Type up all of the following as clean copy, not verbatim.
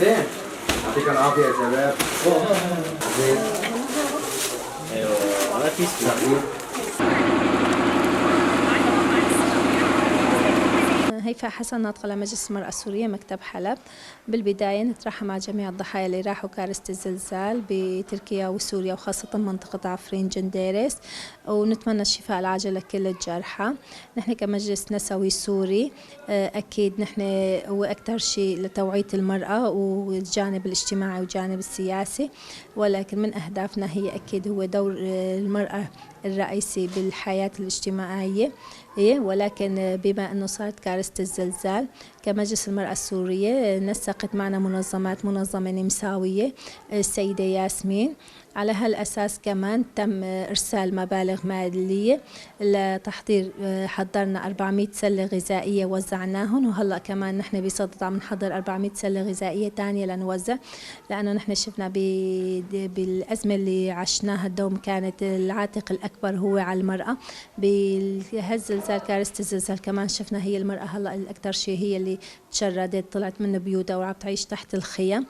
سنتين. يعطيك العافيه يا شباب. زين. ايوه ما في سؤال. هيفاء حسن ناطقة لمجلس المرأة السورية مكتب حلب. بالبداية نترحم مع جميع الضحايا اللي راحوا كارثة الزلزال بتركيا وسوريا وخاصة منطقة عفرين جنديرس، ونتمنى الشفاء العاجل لكل الجرحى. نحن كمجلس نسوي سوري أكيد نحن وأكثر شيء لتوعية المرأة والجانب الاجتماعي والجانب السياسي، ولكن من أهدافنا هي أكيد هو دور المرأة الرئيسي بالحياة الاجتماعية. ولكن بما أنه صارت كارثة الزلزال كمجلس المرأة السورية نسقت معنا منظمة نمساوية السيدة ياسمين. على هالأساس كمان تم إرسال مبالغ مالية لتحضير، حضرنا 400 سلة غذائية وزعناهم، وهلأ كمان نحن بصدد عم نحضر 400 سلة غذائية تانية لنوزع، لأنه نحن شفنا بالأزمة اللي عشناها الدوم كانت العاتق الأكبر هو على المرأة. بهالزلزال كارثة الزلزال كمان شفنا هي المرأة هلأ الأكثر شيء هي اللي تشردت، طلعت من بيوتها وعم تعيش تحت الخيم.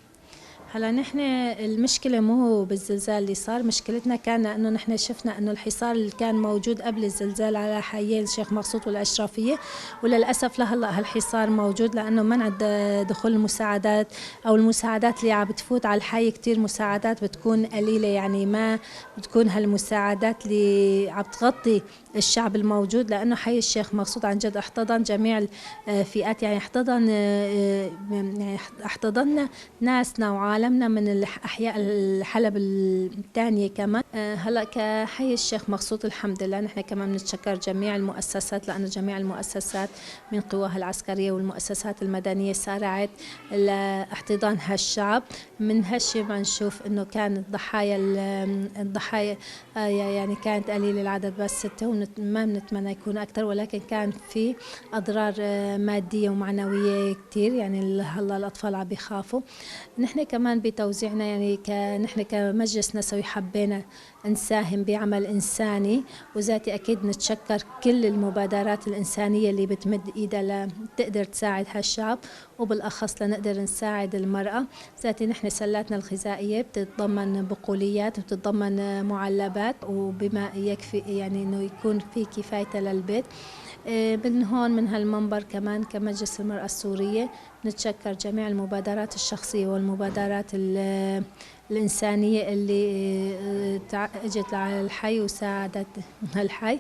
هلا نحن المشكلة مو بالزلزال اللي صار، مشكلتنا كان انه نحن شفنا انه الحصار اللي كان موجود قبل الزلزال على حيي الشيخ مقصود والاشرفية، وللاسف لهلا هالحصار موجود لانه منع دخول المساعدات او المساعدات اللي عم بتفوت على الحي. كتير مساعدات بتكون قليلة، يعني ما بتكون هالمساعدات اللي عم تغطي الشعب الموجود، لانه حي الشيخ مقصود عن جد احتضن جميع الفئات، يعني احتضن ناسنا وعالمنا من الأحياء الحلب الثانية كمان. هلا كحي الشيخ مقصود الحمد لله نحن كمان بنتشكر جميع المؤسسات، لأنه جميع المؤسسات من قواها العسكرية والمؤسسات المدنية سارعت لاحتضان هالشعب. من هالشي بنشوف إنه كانت الضحايا يعني كانت قليل العدد بس 6، وما بنتمنى يكون أكثر، ولكن كان في أضرار مادية ومعنوية كتير، يعني هلا الأطفال عم بيخافوا. نحن كمان بتوزيعنا يعني نحن كمجلس نسوي حبينا نساهم بعمل إنساني وذاتي. أكيد نتشكر كل المبادرات الإنسانية اللي بتمد إيدها لتقدر تساعد هالشعب، وبالأخص لنقدر نساعد المرأة. ذاتي نحن سلاتنا الغذائية بتتضمن بقوليات وبتتضمن معلبات، وبما يكفي يعني إنه يكون في كفاية للبيت. من هون من هالمنبر كمان كمجلس المرأة السورية نتشكر جميع المبادرات الشخصية والمبادرات الإنسانية اللي اجت على الحي وساعدت هالحي،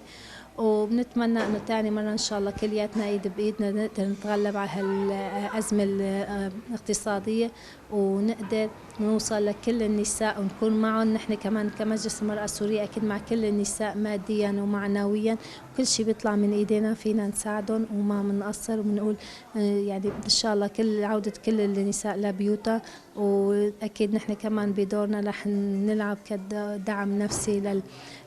وبنتمنى انه ثاني مرة ان شاء الله كلياتنا ايد بايدنا نقدر نتغلب على هالأزمة الاقتصادية، ونقدر نوصل لكل النساء ونكون معهم. نحن كمان كمجلس المرأة السورية اكيد مع كل النساء ماديا ومعنويا، كل شيء بيطلع من ايدينا فينا نساعدهم وما بنقصر، وبنقول يعني ان شاء الله عودة كل النساء لبيوتها. واكيد نحن كمان بدورنا رح نلعب كدعم نفسي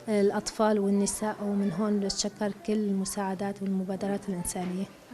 للأطفال والنساء، ومن هون نتشكر كل المساعدات والمبادرات الإنسانية.